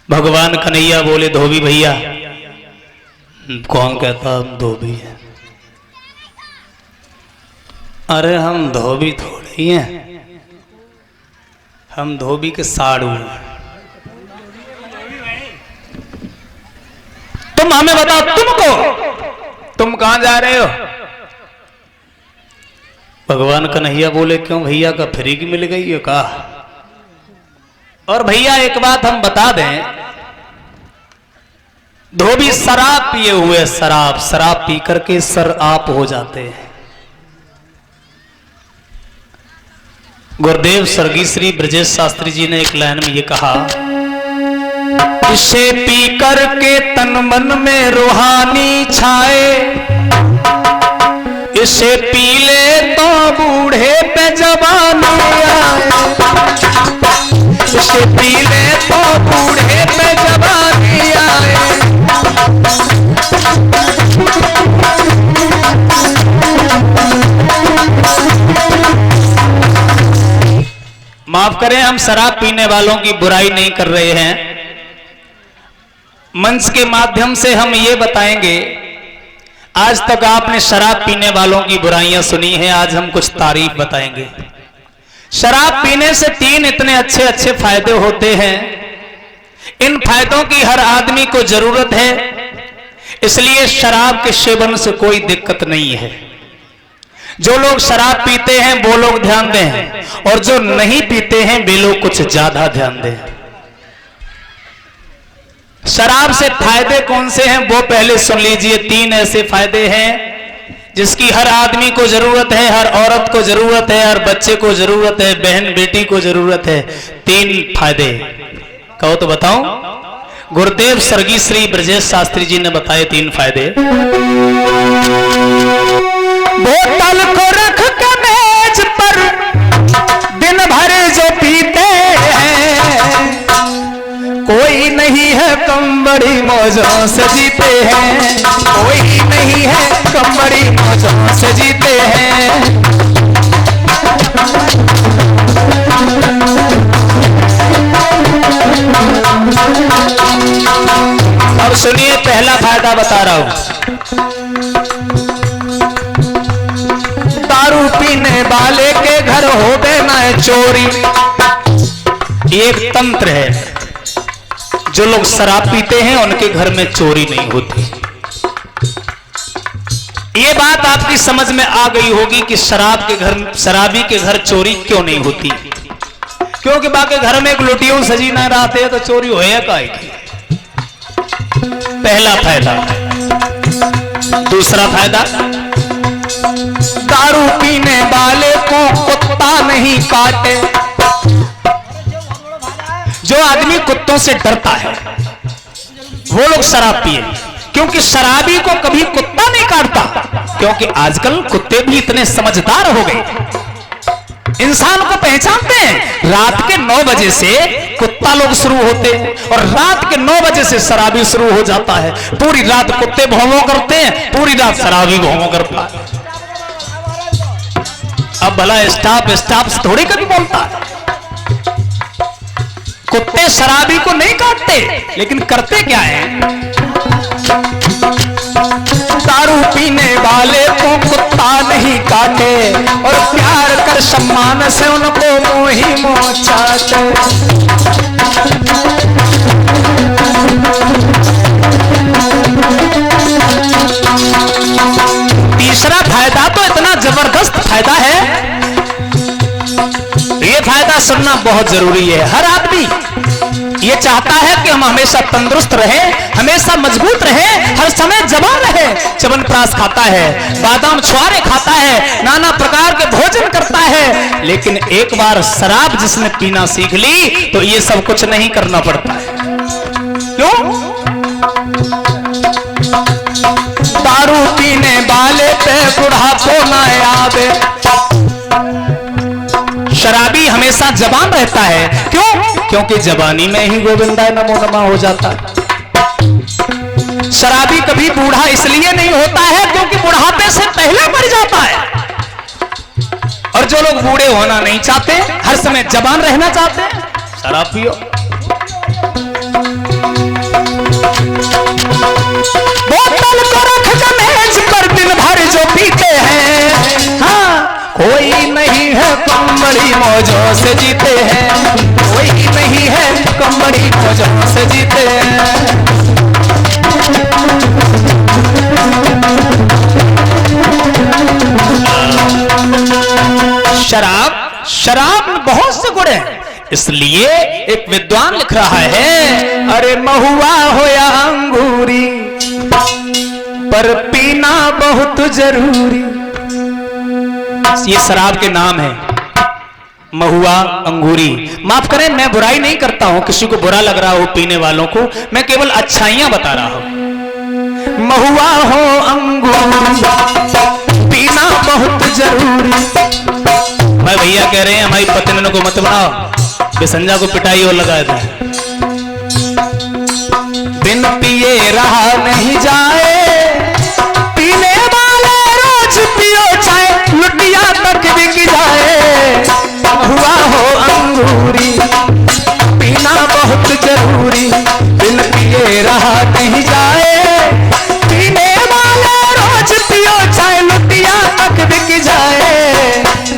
भगवान कन्हैया बोले धोबी भैया। कौन कहता हम धोबी हैं? अरे हम धोबी थोड़ी हैं, हम धोबी के साड़ू हैं। तुम हमें बताओ, तुम कहां जा रहे हो? भगवान कन्हैया बोले क्यों भैया का फ्री की मिल गई है कहा? और भैया एक बात हम बता दें, धोबी शराब पिए हुए, शराब पी करके सर आप हो जाते हैं। गुरुदेव स्वर्गीय श्री ब्रजेश शास्त्री जी ने एक लाइन में ये कहा, इसे पी करके तन मन में रूहानी छाए, इसे पी ले तो बूढ़े पे जवानी आए, इसे पी ले तो बूढ़े पे जवानी आए। माफ करें, हम शराब पीने वालों की बुराई नहीं कर रहे हैं। मंच के माध्यम से हम ये बताएंगे, आज तक आपने शराब पीने वालों की बुराइयां सुनी हैं, आज हम कुछ तारीफ बताएंगे। शराब पीने से 3 इतने अच्छे अच्छे फायदे होते हैं, इन फायदों की हर आदमी को जरूरत है, इसलिए शराब के सेवन से कोई दिक्कत नहीं है। जो लोग शराब पीते हैं वो लोग ध्यान दें, और जो नहीं पीते हैं वे लोग कुछ ज्यादा ध्यान दें। शराब से फायदे कौन से हैं वो पहले सुन लीजिए। 3 ऐसे फायदे हैं जिसकी हर आदमी को जरूरत है, हर औरत को जरूरत है, हर बच्चे को जरूरत है, बहन बेटी को जरूरत है। 3 फायदे कहो तो बताओ। गुरुदेव स्वर्गीय श्री ब्रजेश शास्त्री जी ने बताए 3 फायदे। बोतल को रख के मेज पर दिन भर जो पीते हैं, कोई नहीं है कम बड़ी मौजों से जीते हैं, कोई नहीं है कम बड़ी मौजों से जीते हैं। अब सुनिए, पहला फायदा बता रहा हूं। दारू पीने वाले के घर होवे ना चोरी, एक तंत्र है। जो लोग शराब पीते हैं उनके घर में चोरी नहीं होती। ये बात आपकी समझ में आ गई होगी कि शराबी के घर चोरी क्यों नहीं होती, क्योंकि बाकी घर में एक लुटियों सजी ना रहते हैं तो चोरी होए काहे की। पहला फायदा। दूसरा फायदा, दारू पीने वाले को कुत्ता नहीं काटे। जो आदमी कुत्तों से डरता है वो लोग शराब पिए, क्योंकि शराबी को कभी कुत्ता नहीं काटता, क्योंकि आजकल कुत्ते भी इतने समझदार हो गए, इंसान को पहचानते हैं। रात के 9 बजे से कुत्ता लोग शुरू होते हैं और रात के 9 बजे से शराबी शुरू हो जाता है। पूरी रात कुत्ते भौंवों करते हैं, पूरी रात शराबी भौंवों करता है। अब भला स्टाफ थोड़ी कभी बोलता है। कुत्ते शराबी को नहीं काटते, लेकिन करते क्या है? दारू पीने वाले को कुत्ता नहीं काटे और प्यार कर सम्मान से उनको मोही मोह चाटे। तीसरा फायदा तो इतना जबरदस्त फायदा है, ये फायदा सुनना बहुत जरूरी है। हर आदमी ये चाहता है कि हम हमेशा तंदुरुस्त रहें, हमेशा मजबूत रहें, हर समय जवान रहें। च्यवनप्राश खाता है, बादाम छुआरे खाता है, नाना प्रकार के भोजन करता है, लेकिन एक बार शराब जिसने पीना सीख ली तो ये सब कुछ नहीं करना पड़ता है। क्यों? दारू पीने वाले पे बुढ़ापो ना आवे। शराबी हमेशा जवान रहता है, क्यों? क्योंकि जवानी में ही गोविंदाय नमो नमः हो जाता है। शराबी कभी बूढ़ा इसलिए नहीं होता है क्योंकि बुढ़ापे से पहले मर जाता है। और जो लोग बूढ़े होना नहीं चाहते, हर समय जवान रहना चाहते हैं, शराब पियो। वजहों से जीते हैं, कोई नहीं है कम बड़ी वजहों से जीते हैं। शराब में बहुत से गुण हैं, इसलिए एक विद्वान लिख रहा है, अरे महुआ हो या अंगूरी पर पीना बहुत जरूरी। ये शराब के नाम है, महुआ, अंगूरी। माफ करें, मैं बुराई नहीं करता हूं, किसी को बुरा लग रहा हो पीने वालों को, मैं केवल अच्छाइयां बता रहा हूं। महुआ हो अंगूरी पीना बहुत जरूरी। भाई भैया कह रहे हैं हमारी पत्नियों को मत बनाओ, बेसंजा को पिटाई और लगा दे। बिन पिए रहा नहीं जाए, पीने वाले रोज पियो चाहे लुटिया तक बिक जाए। हुआ हो अंगूरी पीना बहुत जरूरी, बिन पिए रहा नहीं जाए, पीने वाले रोज पियो चाहे लुटिया तक बिक जाए।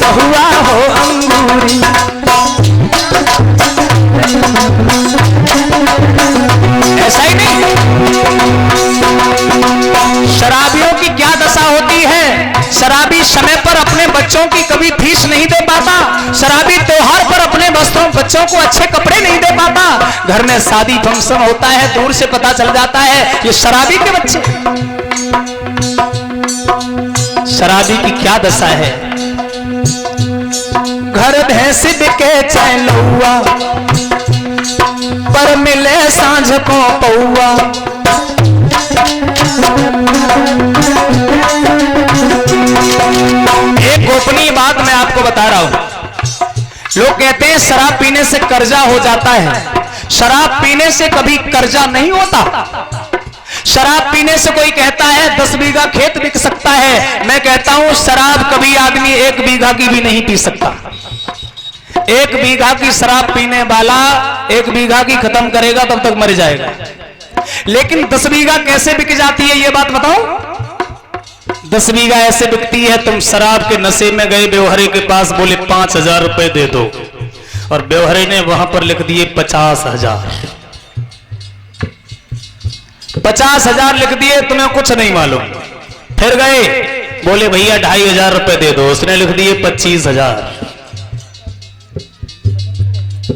हुआ हो अंगूरी। ऐसा ही नहीं, शराबियों की क्या दशा होती है। शराबी समय पर अपने बच्चों की कभी फीस नहीं दे पाता, शराबी त्योहार पर अपने बच्चों को अच्छे कपड़े नहीं दे पाता, घर में शादी फंक्शन होता है, दूर से पता चल जाता है ये शराबी के बच्चे। शराबी की क्या दशा है। घर भैंस बिके चाहे लौआ, पर मिले सांझ को पौआ। एक गोपनीय बात मैं आपको बता रहा हूं, लोग कहते हैं शराब पीने से कर्जा हो जाता है। शराब पीने से कभी कर्जा नहीं होता। शराब पीने से कोई कहता है 10 बीघा खेत बिक सकता है, मैं कहता हूं शराब कभी आदमी 1 बीघा की भी नहीं पी सकता। 1 बीघा की शराब पीने वाला 1 बीघा की खत्म करेगा तब तक मर जाएगा, लेकिन 10 बीघा कैसे बिक जाती है ये बात बताओ। 10 बीघा ऐसे बिकती है, तुम शराब के नशे में गए बेवहरे के पास, बोले 5,000 रुपए दे दो, और बेवहरे ने वहां पर लिख दिए 50,000। 50,000 लिख दिए, तुम्हें कुछ नहीं मालूम। फिर गए, बोले भैया 2,500 रुपए दे दो, उसने लिख दिए 25,000।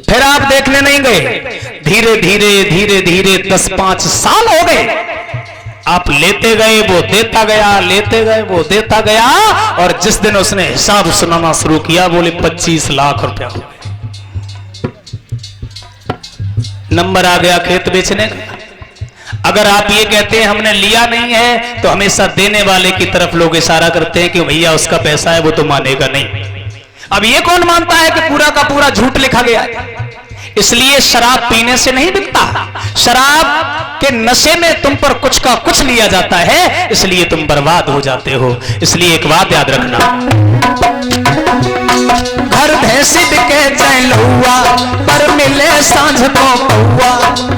फिर आप देखने नहीं गए, धीरे धीरे धीरे धीरे 10-5 साल हो गए, आप लेते गए वो देता गया, लेते गए वो देता गया, और जिस दिन उसने हिसाब सुनाना शुरू किया, बोले 25 लाख रुपया हो गए। नंबर आ गया खेत बेचने का। अगर आप ये कहते हैं हमने लिया नहीं है, तो हमेशा देने वाले की तरफ लोग इशारा करते हैं कि भैया उसका पैसा है, वो तो मानेगा नहीं। अब ये कौन मानता है कि पूरा का पूरा झूठ लिखा गया है। इसलिए शराब पीने से नहीं बिकता, शराब के नशे में तुम पर कुछ का कुछ लिया जाता है, इसलिए तुम बर्बाद हो जाते हो। इसलिए एक बात याद रखना, घर भैंस बिके चाहे लौआ, पर मिले सांझ को पौआ।